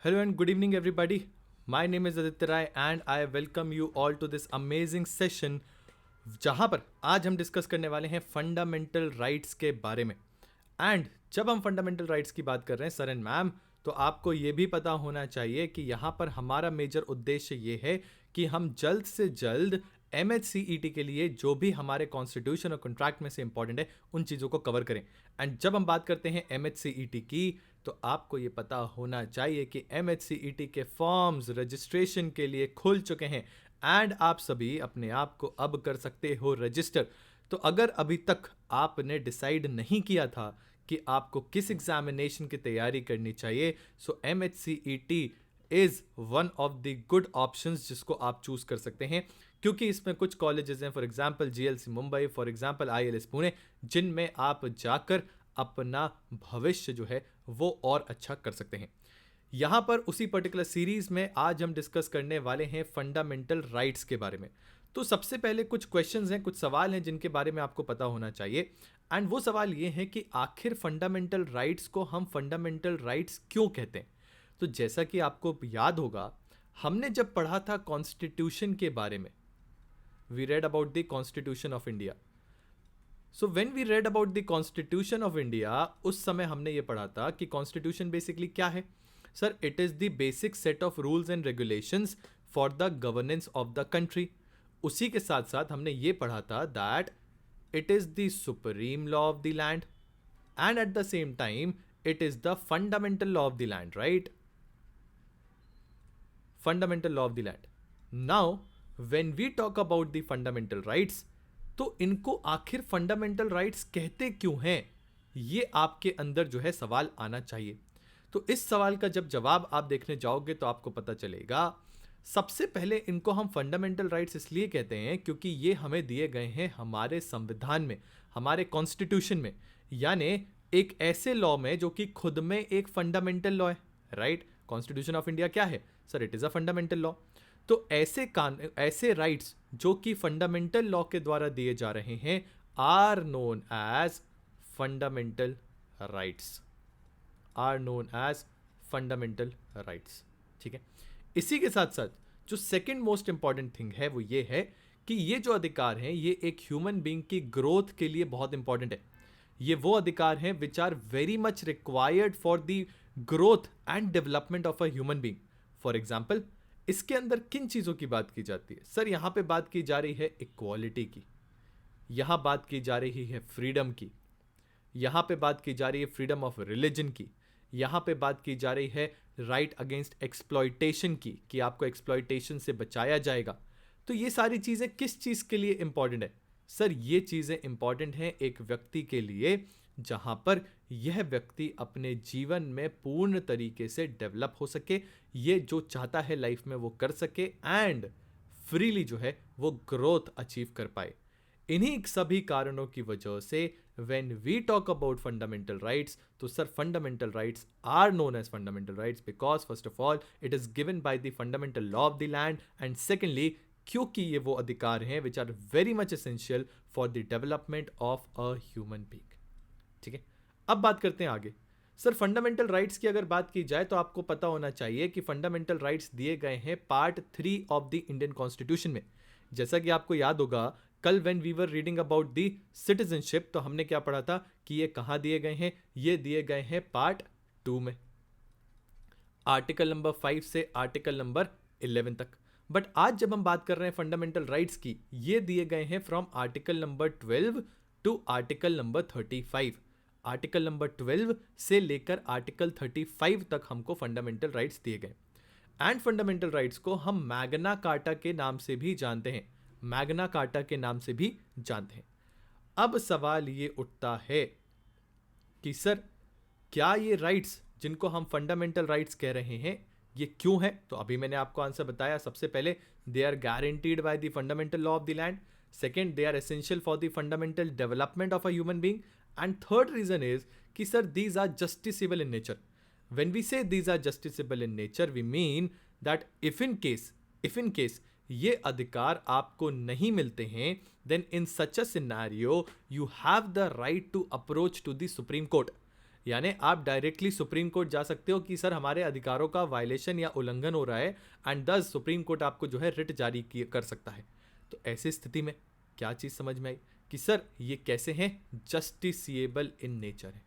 Hello and good evening, everybody. My name is Aditya Rai and I welcome you all to this amazing session जहाँ पर आज हम discuss करने वाले हैं फंडामेंटल राइट्स के बारे में। एंड जब हम फंडामेंटल राइट्स की बात कर रहे हैं सर एंड मैम, तो आपको ये भी पता होना चाहिए कि यहाँ पर हमारा मेजर उद्देश्य ये है कि हम जल्द से जल्द MHCET के लिए जो भी हमारे कॉन्स्टिट्यूशन और कॉन्ट्रैक्ट में से इंपॉर्टेंट है उन चीज़ों को कवर करें। एंड जब हम बात करते हैं MHCET की, तो आपको ये पता होना चाहिए कि MHCET के फॉर्म्स रजिस्ट्रेशन के लिए खुल चुके हैं एंड आप सभी अपने आप को अब कर सकते हो रजिस्टर। तो अगर अभी तक आपने डिसाइड नहीं किया था कि आपको किस एग्जामिनेशन की तैयारी करनी चाहिए, सो MHCET is one of the good options जिसको आप चूज कर सकते हैं, क्योंकि इसमें कुछ कॉलेजेस हैं, for example GLC Mumbai, for example ILS Pune, जिनमें आप जाकर अपना भविष्य जो है वो और अच्छा कर सकते हैं। यहाँ पर उसी पर्टिकुलर सीरीज में आज हम डिस्कस करने वाले हैं फंडामेंटल राइट्स के बारे में। तो सबसे पहले कुछ क्वेश्चंस हैं, कुछ सवाल हैं जिनके बारे में आपको पता होना चाहिए। एंड वो सवाल ये है कि आखिर फंडामेंटल राइट्स को हम फंडामेंटल राइट्स क्यों कहते हैं। तो जैसा कि आपको याद होगा, हमने जब पढ़ा था कॉन्स्टिट्यूशन के बारे में, we read about the constitution of India. So when we read about the constitution of India, उस समय हमने ये पढ़ा था कि कॉन्स्टिट्यूशन बेसिकली क्या है। Sir, it is the basic set of rules and regulations for the governance of the country. उसी के साथ साथ हमने ये पढ़ा था that it is the supreme law of the land and at the same time it is the fundamental law of the land, right? Fundamental law of the land. Now when we talk about the fundamental rights, तो इनको आखिर fundamental rights कहते क्यों हैं, ये आपके अंदर जो है सवाल आना चाहिए। तो इस सवाल का जब जवाब आप देखने जाओगे तो आपको पता चलेगा। सबसे पहले इनको हम फंडामेंटल राइट्स इसलिए कहते हैं क्योंकि ये हमें दिए गए हैं हमारे संविधान में, हमारे कॉन्स्टिट्यूशन में, यानी एक ऐसे लॉ में जो कि खुद में एक फंडामेंटल लॉ है, राइट? कॉन्स्टिट्यूशन ऑफ इंडिया क्या है sir? It is a fundamental law. तो ऐसे राइट्स जो कि फंडामेंटल लॉ के द्वारा दिए जा रहे हैं are known as fundamental rights, are known as fundamental rights. ठीक है। इसी के साथ साथ जो सेकंड मोस्ट इंपॉर्टेंट थिंग है वो ये है कि ये जो अधिकार हैं ये एक ह्यूमन बीइंग की ग्रोथ के लिए बहुत इंपॉर्टेंट है। ये वो अधिकार हैं which are very much required for the growth and development of a human being. For example, इसके अंदर किन चीजों की बात की जाती है सर? यहां पे बात की जा रही है इक्वालिटी की, यहां बात की जा रही है फ्रीडम की, यहां पे बात की जा रही है फ्रीडम ऑफ रिलीजन की, यहां पे बात की जा रही है राइट अगेंस्ट एक्सप्लॉयटेशन की, कि आपको एक्सप्लॉयटेशन से बचाया जाएगा। तो ये सारी चीजें किस चीज के लिए इंपॉर्टेंट है सर? ये चीजें इंपॉर्टेंट हैं एक व्यक्ति के लिए जहां पर यह व्यक्ति अपने जीवन में पूर्ण तरीके से डेवलप हो सके, ये जो चाहता है लाइफ में वो कर सके एंड फ्रीली जो है वो ग्रोथ अचीव कर पाए। इन्हीं सभी कारणों की वजह से when we talk about fundamental rights, तो sir fundamental rights are known as fundamental rights because first of all it is given by the fundamental law of the land, and secondly क्योंकि ये वो अधिकार हैं which are very much essential for the development of a human being. ठीक है। अब बात करते हैं आगे। सर, फंडामेंटल राइट्स की अगर बात की जाए तो आपको पता होना चाहिए कि फंडामेंटल राइट्स दिए गए हैं part 3 of the Indian constitution में। जैसा कि आपको याद होगा, कल when we were reading about the citizenship, तो हमने क्या पढ़ा था कि ये कहां दिए गए हैं? ये दिए गए हैं पार्ट 2 में, आर्टिकल नंबर 5 से आर्टिकल नंबर 11 तक। बट आज जब हम बात कर रहे हैं फंडामेंटल राइट्स की, ये दिए गए हैं from article number 12 to article number 35। Article number 12 से लेकर आर्टिकल 35 तक हमको फंडामेंटल राइट्स दिए गए। एंड फंडामेंटल राइट्स को हम मैग्ना कार्टा के नाम से भी जानते हैं, मैग्ना कार्टा के नाम से भी जानते हैं। अब सवाल ये उठता है कि सर, क्या ये राइट्स जिनको हम फंडामेंटल राइट्स कह रहे हैं ये क्यों है? तो अभी मैंने आपको आंसर बताया। सबसे पहले, they are guaranteed by the fundamental law of the land. Second, they are essential for the fundamental development of a human being. And third reason is कि sir these are justiciable in nature. When we say these are justiciable in nature, we mean that if in case ये अधिकार आपको नहीं मिलते हैं, then in such a scenario you have the right to approach to the Supreme Court. यानी आप directly supreme court जा सकते हो कि सर हमारे अधिकारों का वायलेशन या उल्लंघन हो रहा है, एंड दस सुप्रीम कोर्ट आपको जो है रिट जारी कर सकता है। तो ऐसी स्थिति में क्या चीज़ समझ में आई कि सर ये कैसे हैं, जस्टिसिएबल इन नेचर है,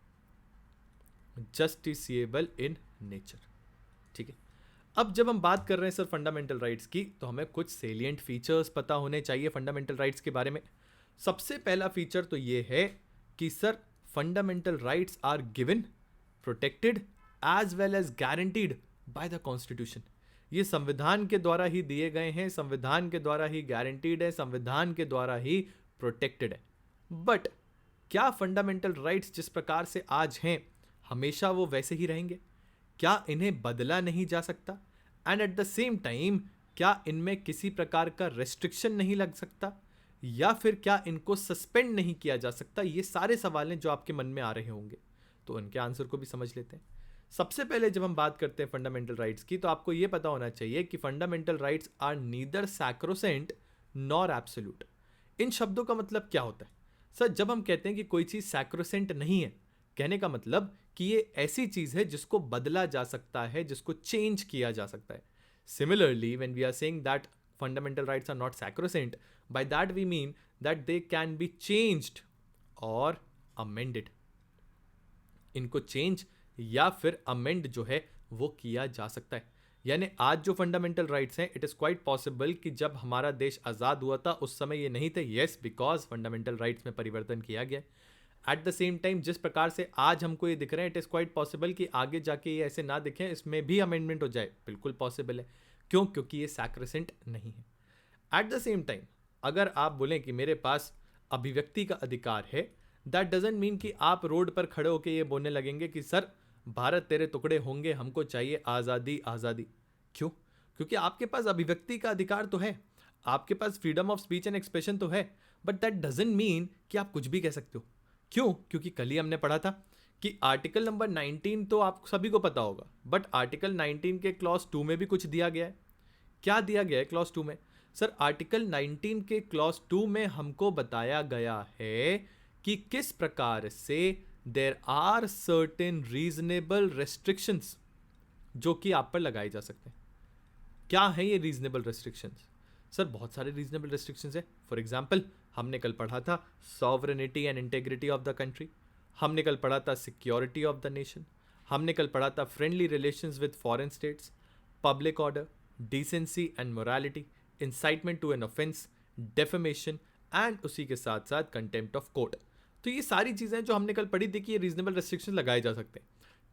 जस्टिसिएबल इन नेचर। ठीक है, अब जब हम बात कर रहे हैं सर फंडामेंटल राइट्स की, तो हमें कुछ सेलिएंट फीचर्स पता होने चाहिए फंडामेंटल राइट्स के बारे में। सबसे पहला फीचर तो ये है कि sir fundamental rights are given, protected as well as guaranteed by the constitution. ये संविधान के द्वारा ही दिए गए हैं, संविधान के द्वारा ही गारंटीड है, संविधान के द्वारा ही प्रोटेक्टेड है। बट क्या फंडामेंटल राइट्स जिस प्रकार से आज हैं हमेशा वो वैसे ही रहेंगे? क्या इन्हें बदला नहीं जा सकता? And at the same time क्या इनमें किसी प्रकार का रेस्ट्रिक्शन नहीं लग सकता, या फिर क्या इनको सस्पेंड नहीं किया जा सकता? ये सारे सवाल हैं जो आपके मन में आ रहे होंगे, तो उनके आंसर को भी समझ लेते हैं। सबसे पहले जब हम बात करते हैं फंडामेंटल राइट्स की, तो आपको यह पता होना चाहिए कि fundamental rights are neither sacrosanct nor absolute. इन शब्दों का मतलब क्या होता है? सर जब हम कहते हैं कि कोई चीज सैक्रोसेंट नहीं है, कहने का मतलब कि ये ऐसी चीज है जिसको बदला जा सकता है, जिसको चेंज किया जा सकता है। Similarly when we are saying that fundamental rights are not sacrosanct, by that we mean that they can be changed or amended। इनको चेंज या फिर अमेंड जो है वो किया जा सकता है। यानी आज जो फंडामेंटल राइट्स हैं, इट इज क्वाइट पॉसिबल कि जब हमारा देश आजाद हुआ था उस समय ये नहीं थे, यस, बिकॉज फंडामेंटल राइट्स में परिवर्तन किया गया। एट द सेम टाइम जिस प्रकार से आज हमको ये दिख रहे हैं, इट इज क्वाइट पॉसिबल कि आगे जाके ये ऐसे ना दिखें, इसमें भी अमेंडमेंट हो जाए, बिल्कुल पॉसिबल है। क्यों? क्योंकि ये सैक्रोसेंट नहीं है। एट द सेम टाइम अगर आप बोलें कि मेरे पास अभिव्यक्ति का अधिकार है, दैट डजंट मीन कि आप रोड पर खड़े होकर ये बोलने लगेंगे कि सर भारत तेरे टुकड़े होंगे, हमको चाहिए आज़ादी आज़ादी। क्यों? क्योंकि आपके पास अभिव्यक्ति का अधिकार तो है, आपके पास freedom of speech and expression तो है, बट दैट डजंट मीन कि आप कुछ भी कह सकते हो। क्यों? क्योंकि कल ही हमने पढ़ा था कि आर्टिकल नंबर 19 तो आप सभी को पता होगा, बट आर्टिकल 19 के क्लॉज 2 में भी कुछ दिया गया है। क्या दिया गया है क्लॉज 2 में? सर आर्टिकल 19 के क्लॉज 2 में हमको बताया गया है कि किस प्रकार से there are certain reasonable restrictions जो कि आप पर लगाए जा सकते हैं। क्या है ये रीजनेबल रेस्ट्रिक्शंस? सर बहुत सारे रीजनेबल रेस्ट्रिक्शंस है। फॉर एग्जांपल हमने कल पढ़ा था sovereignty and integrity of the country, हमने कल पढ़ा था सिक्योरिटी ऑफ द नेशन, हमने कल पढ़ा था friendly relations with foreign states, public order, decency and morality, incitement to an offence, defamation and उसी के साथ साथ कंटेम्प्ट ऑफ कोर्ट। तो ये सारी चीज़ें जो हमने कल पढ़ी थी कि ये रीजनेबल रेस्ट्रिक्शंस लगाए जा सकते हैं।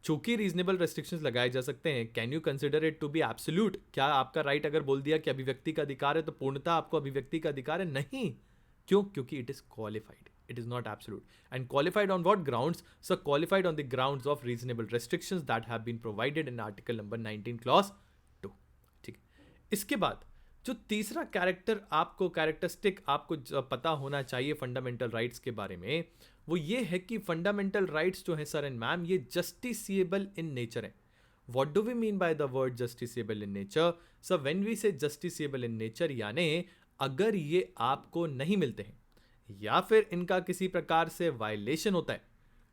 चूंकि रीजनेबल रेस्ट्रिक्शंस लगाए जा सकते हैं, can you consider it to be absolute? क्या आपका राइट अगर बोल दिया कि अभिव्यक्ति का अधिकार है तो पूर्णतः आपको अभिव्यक्ति का अधिकार है? नहीं। क्यों? क्योंकि it is qualified, it is not absolute, and qualified on what grounds? So qualified on the grounds of reasonable restrictions that have been provided in article number 19 clause 2। ठीक है, इसके बाद जो तीसरा कैरेक्टरिस्टिक आपको पता होना चाहिए फंडामेंटल राइट्स के बारे में, वो ये है कि फंडामेंटल राइट्स जो है सर एंड मैम, ये जस्टिसिएबल इन नेचर है। What do we mean by the word justiciable in nature? So when we say justiciable in nature, यानी अगर ये आपको नहीं मिलते हैं या फिर इनका किसी प्रकार से वायलेशन होता है,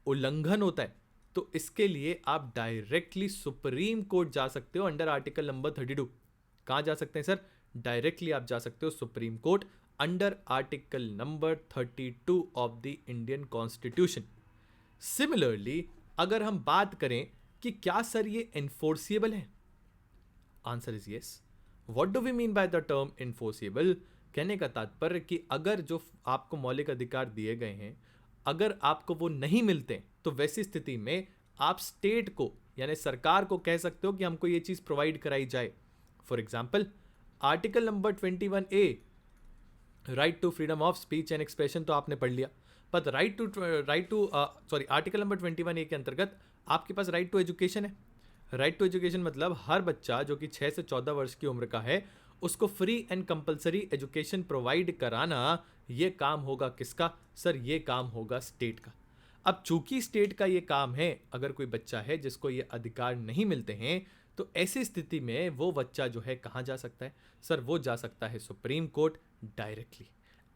उल्लंघन होता है, तो इसके लिए आप डायरेक्टली सुप्रीम कोर्ट जा सकते हो अंडर आर्टिकल नंबर 32। कहां जा सकते हैं सर? डायरेक्टली आप जा सकते हो supreme court under article number 32 of the Indian constitution. Similarly अगर हम बात करें कि क्या सर ये एनफोर्सिएबल है, answer is yes. What do we mean by the term enforceable? कहने का तात्पर्य कि अगर जो आपको मौलिक अधिकार दिए गए हैं, अगर आपको वो नहीं मिलते, तो वैसी स्थिति में आप स्टेट को यानी सरकार को कह सकते हो कि हमको ये चीज प्रोवाइड कराई जाए। For example article number 21A, right to freedom of speech and expression तो आपने पढ़ लिया, पर आर्टिकल नंबर 21A के अंतर्गत आपके पास राइट टू एजुकेशन है। राइट टू एजुकेशन मतलब हर बच्चा जो कि 6 से 14 वर्ष की उम्र का है, उसको free and compulsory education provide कराना, ये काम होगा किसका? सर ये काम होगा स्टेट का। अब चूंकि स्टेट का ये काम है, अगर कोई बच्चा है जिसको ये अधिकार नहीं मिलते हैं, तो ऐसी स्थिति में वो बच्चा जो है कहाँ जा सकता है? सर वो जा सकता है सुप्रीम कोर्ट डायरेक्टली।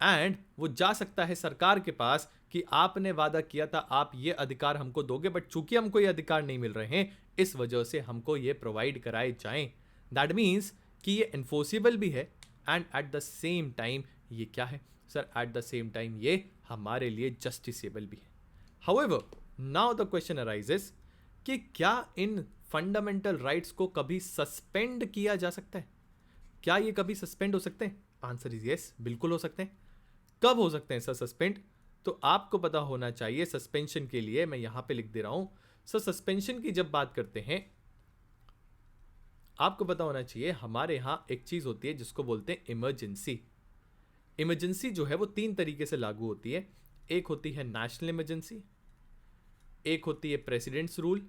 एंड वो जा सकता है सरकार के पास कि आपने वादा किया था आप ये अधिकार हमको दोगे, बट चूंकि हमको ये अधिकार नहीं मिल रहे हैं इस वजह से हमको ये प्रोवाइड कराए जाएं। दैट मीन्स कि ये इन्फोर्सिबल भी है and at the same time ये क्या है sir, eight the same time ये हमारे लिए जस्टिसेबल भी है। However now the question arises कि क्या इन फंडामेंटल राइट्स को कभी सस्पेंड किया जा सकता है? क्या ये कभी सस्पेंड हो सकते हैं? आंसर इज यस, बिल्कुल हो सकते हैं। कब हो सकते हैं सर सस्पेंड? तो आपको पता होना चाहिए सस्पेंशन के लिए, मैं यहां पे लिख दे रहा हूं सर। सस्पेंशन की जब बात करते हैं आपको पता होना चाहिए हमारे यहां एक चीज होती है जिसको बोलते हैं इमरजेंसी। इमरजेंसी जो है वो तीन तरीके से लागू होती है। एक होती है नेशनल इमरजेंसी, एक होती है प्रेसिडेंट्स रूल,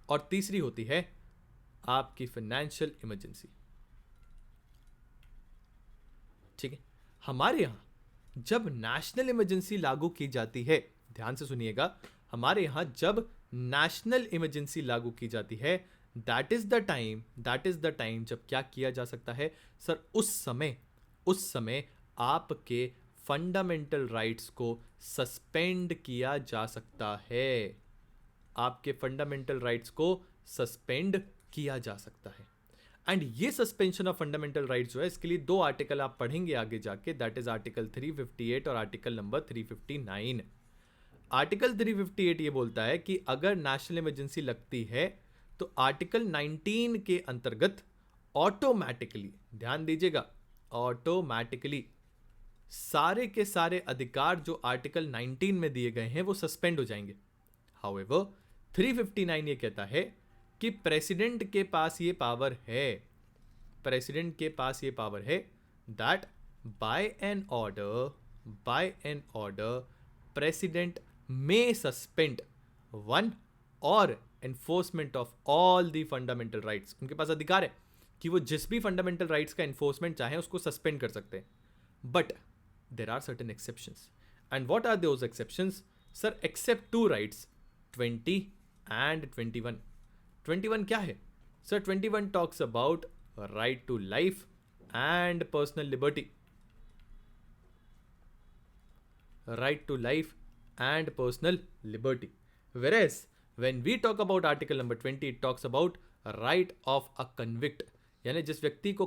और तीसरी होती है आपकी फाइनेंशियल इमरजेंसी। ठीक है, हमारे यहां जब नेशनल इमरजेंसी लागू की जाती है, ध्यान से सुनिएगा, हमारे यहां जब नेशनल इमरजेंसी लागू की जाती है दैट इज द टाइम जब क्या किया जा सकता है सर, उस समय आपके फंडामेंटल राइट्स को सस्पेंड किया जा सकता है। आपके फंडामेंटल राइट्स को सस्पेंड किया जा सकता है। एंड ये सस्पेंशन ऑफ फंडामेंटल राइट्स जो है इसके लिए दो आर्टिकल आप पढ़ेंगे आगे जाके, दैट इज आर्टिकल 358 और आर्टिकल नंबर 359। आर्टिकल 358 ये बोलता है कि अगर नेशनल इमरजेंसी लगती है तो आर्टिकल 19 के अंतर्गत ऑटोमेटिकली, ध्यान दीजिएगा, ऑटोमेटिकली सारे के सारे अधिकार जो आर्टिकल 19 में दिए गए हैं वो सस्पेंड हो जाएंगे। हाउएवर 359 ये कहता है कि प्रेसिडेंट के पास ये पावर है, प्रेसिडेंट के पास ये पावर है that by an order president may suspend one or enforcement of all the fundamental rights. उनके पास अधिकार है कि वो जिस भी फंडामेंटल राइट्स का एनफोर्समेंट चाहे उसको सस्पेंड कर सकते हैं। But there are certain exceptions, and what are those exceptions sir? Except to rights 20 and 21। 21 क्या है sir? 21 talks about right to life and personal liberty, right to life and personal liberty, whereas when we talk about article number 20 it talks about right of a convict, यानी जिस व्यक्ति को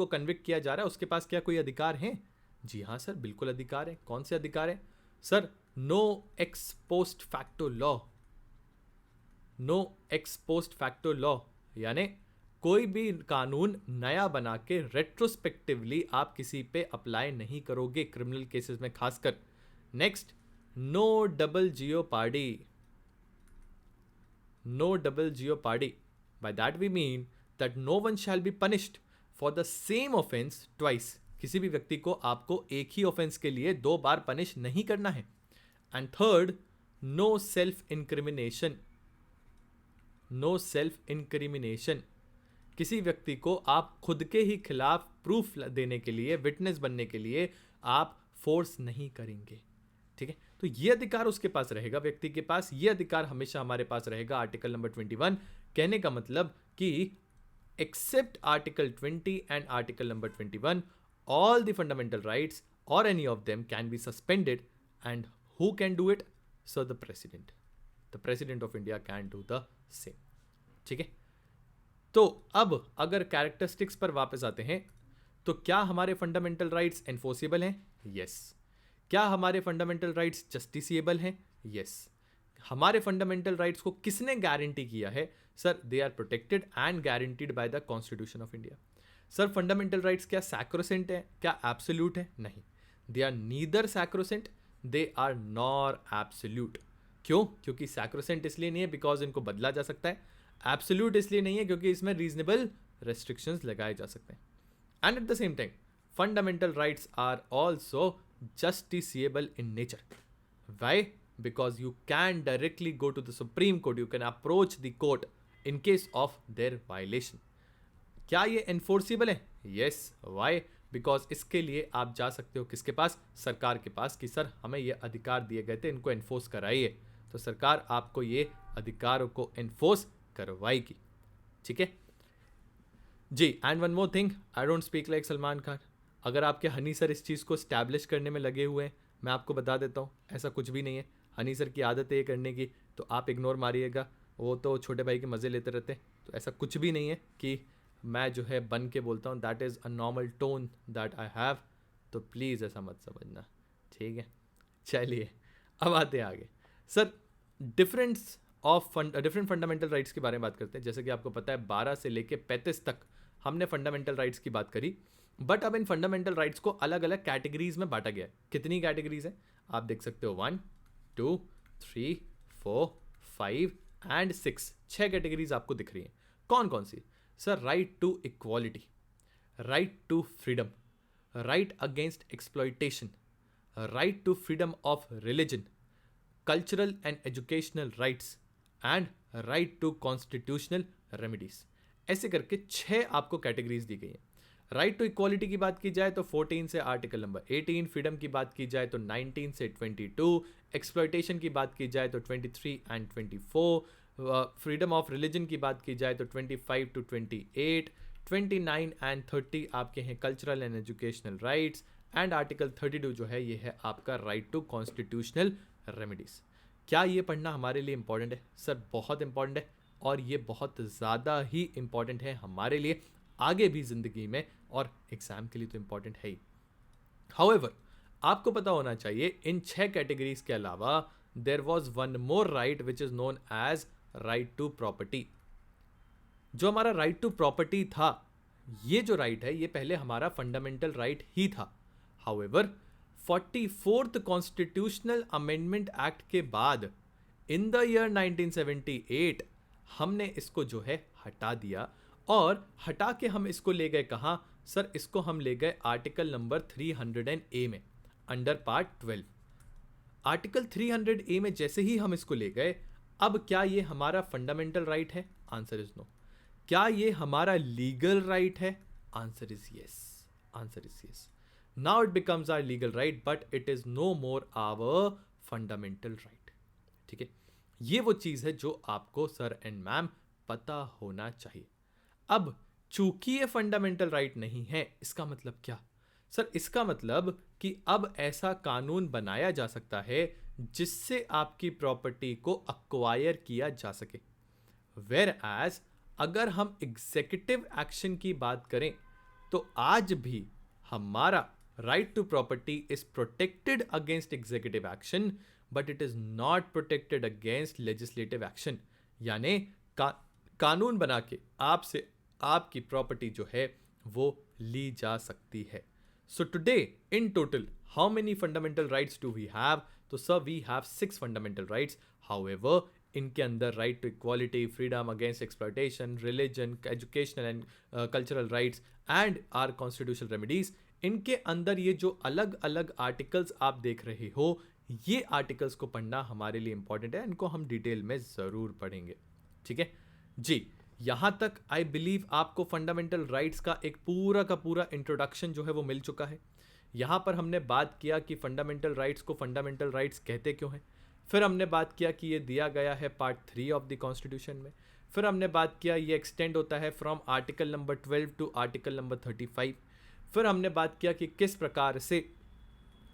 convict किया जा रहा है उसके पास क्या कोई अधिकार है? जी हाँ सर, बिल्कुल अधिकार है। कौन से अधिकार है sir? No ex post facto law, no ex post facto law, यानी कोई भी कानून नया बना के रेट्रोस्पेक्टिवली आप किसी पे अप्लाई नहीं करोगे क्रिमिनल केसेस में खासकर। Next, no double jeopardy, no double jeopardy, by that we mean that no one shall be punished for the same offence twice. किसी भी व्यक्ति को आपको एक ही ऑफेंस के लिए दो बार पनिश नहीं करना है। And third, no self incrimination, no self incrimination, किसी व्यक्ति को आप खुद के ही खिलाफ प्रूफ देने के लिए, विटनेस बनने के लिए आप फोर्स नहीं करेंगे। ठीक है, तो ये अधिकार उसके पास रहेगा, व्यक्ति के पास ये अधिकार हमेशा हमारे पास रहेगा। आर्टिकल नंबर 21 कहने का मतलब कि except article 20 and article number 21 all the fundamental rights or any of them can be suspended. And who can do it? So the president of India can do the same. ठीक है, तो अब अगर characteristics पर वापस आते हैं तो क्या हमारे फंडामेंटल राइट्स एनफोर्सेबल हैं? यस। क्या हमारे फंडामेंटल राइट्स जस्टिसिएबल हैं? यस। हमारे फंडामेंटल राइट्स को किसने गारंटी किया है? Sir, they are protected and guaranteed by the constitution of India. Sir, fundamental rights क्या सैक्रोसेंट है? क्या एब्सोल्यूट है? नहीं, they are neither sacrosanct, they are nor absolute. क्यों? क्योंकि सैक्रोसेंट इसलिए नहीं है बिकॉज इनको बदला जा सकता है, एब्सोल्यूट इसलिए नहीं है क्योंकि इसमें रीजनेबल रेस्ट्रिक्शंस लगाए जा सकते हैं। And at the same time fundamental rights are also justiciable in nature. Why? Because you can directly go to the Supreme Court, you can approach the court in case of their violation. क्या ये enforceable है? Yes. Why? Because इसके लिए आप जा सकते हो किसके पास? सरकार के पास, कि सर हमें ये अधिकार दिए गए थे, इनको एनफोर्स कराइए। तो सरकार आपको ये अधिकारों को एनफोर्स करवाएगी। ठीक है, जी, and one more thing, I don't speak like Salman Khan. अगर आपके हनी सर इस चीज़ को स्टैब्लिश करने में लगे हुए हैं, मैं आपको बता देता हूँ, ऐसा कुछ भी नहीं है। हनी सर की आदत है ये करने की, तो आप इग्नोर मारिएगा। वो तो छोटे भाई के मज़े लेते रहते हैं, तो ऐसा कुछ भी नहीं है कि मैं जो है बन के बोलता हूँ। That is a normal tone that I have, तो प्लीज़ ऐसा मत समझना, ठीक है। चलिए, अब आते हैं आगे। Sir, difference of different fundamental rights के बारे में बात करते हैं। जैसे कि आपको पता है 12 से लेके 35 तक हमने फंडामेंटल राइट्स की बात करी, बट अब इन फंडामेंटल राइट्स को अलग अलग कैटेगरीज में बांटा गया है। कितनी कैटेगरीज है आप देख सकते हो, 1 2 3 4 5 एंड 6, 6 कैटेगरीज आपको दिख रही हैं। कौन कौन सी? Sir, right to equality, right to freedom, right against exploitation, right to freedom of religion, cultural and educational rights and right to constitutional remedies. ऐसे करके 6 आपको कैटेगरीज दी गई हैं। राइट टू इक्वालिटी की बात की जाए तो 14 से आर्टिकल नंबर 18, फ्रीडम की बात की जाए तो 19 से 22, एक्सप्लॉयटेशन की बात की जाए तो 23 एंड 24, फ्रीडम ऑफ रिलीजन की बात की जाए तो 25 टू 28, 29 एंड 30 आपके हैं cultural and educational rights, and article 32 जो है ये है आपका राइट टू कॉन्स्टिट्यूशनल रेमेडीज। क्या ये पढ़ना हमारे लिए इंपॉर्टेंट है? सर, बहुत इंपॉर्टेंट है, और ये बहुत ज़्यादा ही इंपॉर्टेंट है हमारे लिए आगे भी ज़िंदगी में, और एग्ज़ाम के लिए तो इंपॉर्टेंट है ही। हाउएवर, आपको पता होना चाहिए इन 6 कैटेगरीज के अलावा there was one more right which is known as right to property. जो हमारा राइट टू प्रॉपर्टी था, ये जो राइट है ये पहले हमारा फंडामेंटल राइट ही था। However, 44th constitutional amendment act के बाद इन द ईयर 1978 हमने इसको जो है हटा दिया, और हटा के हम इसको ले गए कहाँ? सर, इसको हम ले गए आर्टिकल नंबर 300A में, अंडर पार्ट 12। आर्टिकल 300A में जैसे ही हम इसको ले गए, अब क्या ये हमारा फंडामेंटल राइट है? Answer is no. क्या ये हमारा लीगल राइट है? Answer is yes. Answer is yes. Now it becomes our legal right, but it is no more our fundamental right. ठीक है, ये वो चीज है जो आपको सर एंड मैम पता होना चाहिए। अब चूंकि ये फंडामेंटल राइट नहीं है, इसका मतलब क्या? सर, इसका मतलब कि अब ऐसा कानून बनाया जा सकता है जिससे आपकी प्रॉपर्टी को अक्वायर किया जा सके। वेयर एज अगर हम एग्जीक्यूटिव एक्शन की बात करें तो आज भी हमारा right to property is protected against executive action, but it is not protected against legislative action. यानी कानून बना के आपसे आपकी प्रॉपर्टी जो है वो ली जा सकती है। So today in total how many fundamental rights do we have? तो sir, we have 6 fundamental rights. However, इनके अंदर right to equality, freedom against exploitation, religion, educational and cultural rights and are constitutional remedies, इनके अंदर ये जो अलग अलग articles आप देख रहे हो, ये आर्टिकल्स को पढ़ना हमारे लिए इंपॉर्टेंट है। इनको हम डिटेल में ज़रूर पढ़ेंगे। ठीक है जी, यहाँ तक आई बिलीव आपको फंडामेंटल राइट्स का एक पूरा का पूरा इंट्रोडक्शन जो है वो मिल चुका है। यहाँ पर हमने बात किया कि फंडामेंटल राइट्स को फंडामेंटल राइट्स कहते क्यों हैं। फिर हमने बात किया कि ये दिया गया है पार्ट 3 ऑफ द कॉन्स्टिट्यूशन में। फिर हमने बात किया ये एक्सटेंड होता है from article number 12 to article number 35। फिर हमने बात किया कि किस प्रकार से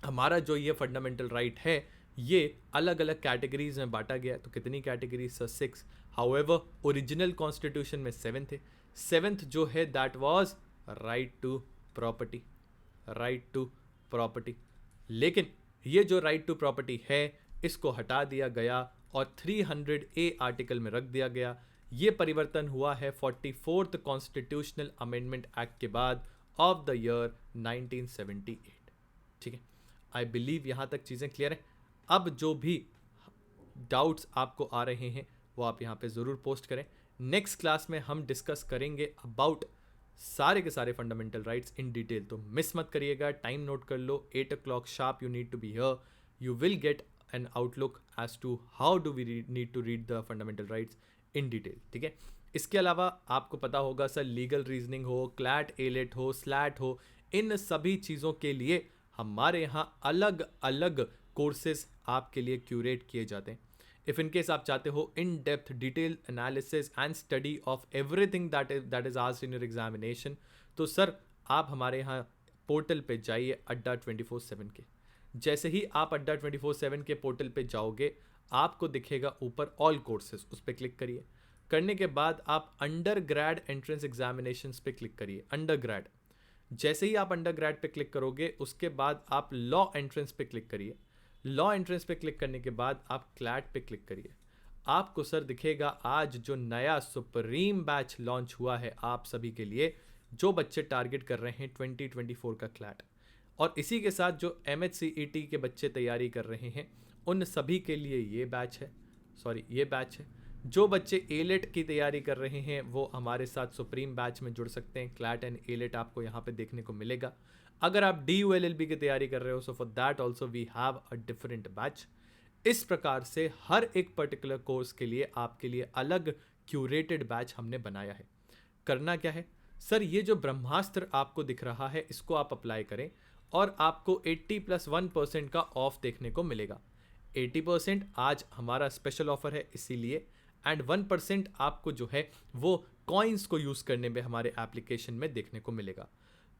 हमारा जो ये फंडामेंटल राइट है ये अलग अलग कैटेगरीज में बांटा गया है। तो कितनी categories? Sir, 6। However, original constitution में 7 थे। 7th जो है that was right to property, right to property. लेकिन ये जो राइट टू प्रॉपर्टी है इसको हटा दिया गया और 300A आर्टिकल में रख दिया गया। ये परिवर्तन हुआ है 44th कॉन्स्टिट्यूशनल अमेंडमेंट एक्ट के बाद ऑफ द ईयर 1978। ठीक है, आई बिलीव यहाँ तक चीज़ें क्लियर हैं। अब जो भी डाउट्स आपको आ रहे हैं वो आप यहाँ पे ज़रूर पोस्ट करें। नेक्स्ट क्लास में हम डिस्कस करेंगे अबाउट सारे के सारे फंडामेंटल राइट्स इन डिटेल। तो मिस मत करिएगा, टाइम नोट कर लो, 8 o'clock sharp you need to be here. You will get an outlook as to how do we need to read the fundamental rights in detail. ठीक है, इसके अलावा आपको पता होगा सर, लीगल रीजनिंग हो, क्लैट एलेट हो, स्लैट हो, इन सभी चीज़ों के लिए हमारे यहाँ अलग अलग कोर्सेज आपके लिए क्यूरेट किए जाते हैं। इफ इन केस आप चाहते हो in depth detail analysis and study of everything that is asked in your examination, तो सर आप हमारे यहाँ पोर्टल पे जाइए अड्डा 24/7 के। जैसे ही आप अड्डा 24/7 के पोर्टल पे जाओगे आपको दिखेगा ऊपर ऑल कोर्सेज, उस पर क्लिक करिए। करने के बाद आप अंडर ग्रेड एंट्रेंस एग्जामिनेशन पे क्लिक करिए, अंडर ग्रेड। जैसे ही आप अंडर ग्रेड पे क्लिक करोगे उसके बाद आप लॉ एंट्रेंस पे क्लिक करिए। लॉ एंट्रेंस पे क्लिक करने के बाद आप क्लैट पे क्लिक करिए। आपको सर दिखेगा आज जो नया सुप्रीम बैच लॉन्च हुआ है आप सभी के लिए, जो बच्चे टारगेट कर रहे हैं 2024 का क्लैट, और इसी के साथ जो MHCET के बच्चे तैयारी कर रहे हैं उन सभी के लिए ये बैच है, ये बैच है। जो बच्चे एलेट की तैयारी कर रहे हैं वो हमारे साथ सुप्रीम बैच में जुड़ सकते हैं। क्लैट एंड एलेट आपको यहाँ पे देखने को मिलेगा। अगर आप DULLB की तैयारी कर रहे हो, so for that also we have a different batch. इस प्रकार से हर एक पर्टिकुलर कोर्स के लिए आपके लिए अलग क्यूरेटेड बैच हमने बनाया है। करना क्या है सर, ये जो ब्रह्मास्त्र आपको दिख रहा है इसको आप अप्लाई करें और आपको 80+1% का ऑफ देखने को मिलेगा। 80% आज हमारा स्पेशल ऑफर है इसीलिए, एंड 1% आपको जो है वो कॉइन्स को यूज़ करने में हमारे एप्लीकेशन में देखने को मिलेगा।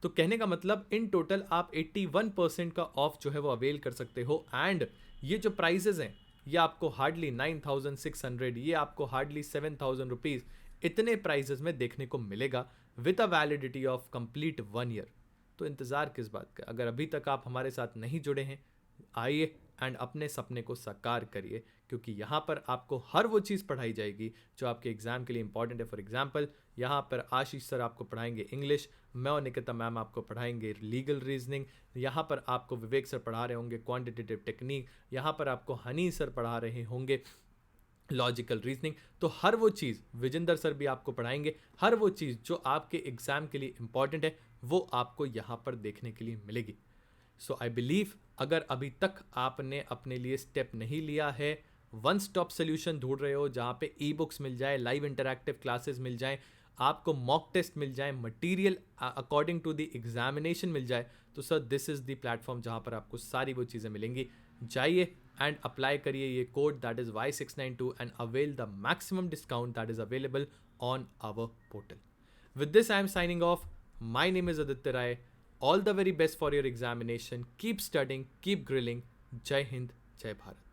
तो कहने का मतलब इन टोटल आप 81% का ऑफ जो है वो अवेल कर सकते हो। एंड ये जो प्राइजेज हैं ये आपको हार्डली 9,600, ये आपको हार्डली 7,000 रुपीज़, इतने प्राइजेज में देखने को मिलेगा with a validity of complete 1 year. तो इंतज़ार किस बात का? अगर अभी तक आप हमारे साथ नहीं जुड़े हैं, आइए एंड अपने सपने को साकार करिए, क्योंकि यहाँ पर आपको हर वो चीज़ पढ़ाई जाएगी जो आपके एग्जाम के लिए इंपॉर्टेंट है। फॉर एग्जाम्पल यहाँ पर आशीष सर आपको पढ़ाएंगे इंग्लिश, मैं और निकिता मैम आपको पढ़ाएंगे लीगल रीजनिंग, यहाँ पर आपको विवेक सर पढ़ा रहे होंगे क्वांटिटेटिव टेक्निक, यहाँ पर आपको हनी सर पढ़ा रहे होंगे लॉजिकल रीजनिंग। तो हर वो चीज़ विजेंद्र सर भी आपको पढ़ाएंगे, हर वो चीज़ जो आपके एग्जाम के लिए इंपॉर्टेंट है वो आपको यहाँ पर देखने के लिए मिलेगी। सो आई बिलीव अगर अभी तक आपने अपने लिए स्टेप नहीं लिया है, वन स्टॉप सोल्यूशन ढूंढ रहे हो जहाँ पे ई बुक्स मिल जाए, लाइव इंटरैक्टिव क्लासेस मिल जाए, आपको मॉक टेस्ट मिल जाए, material according to the examination मिल जाए, तो sir this is the platform जहाँ पर आपको सारी वो चीज़ें मिलेंगी। जाइए एंड अप्लाई करिए ये code that is Y692 and avail the maximum discount that is available on our portal. With this, I am signing off. My name is Aditya Rai. All the very best for your examination. Keep studying, keep grilling. Jai Hind, Jai Bharat.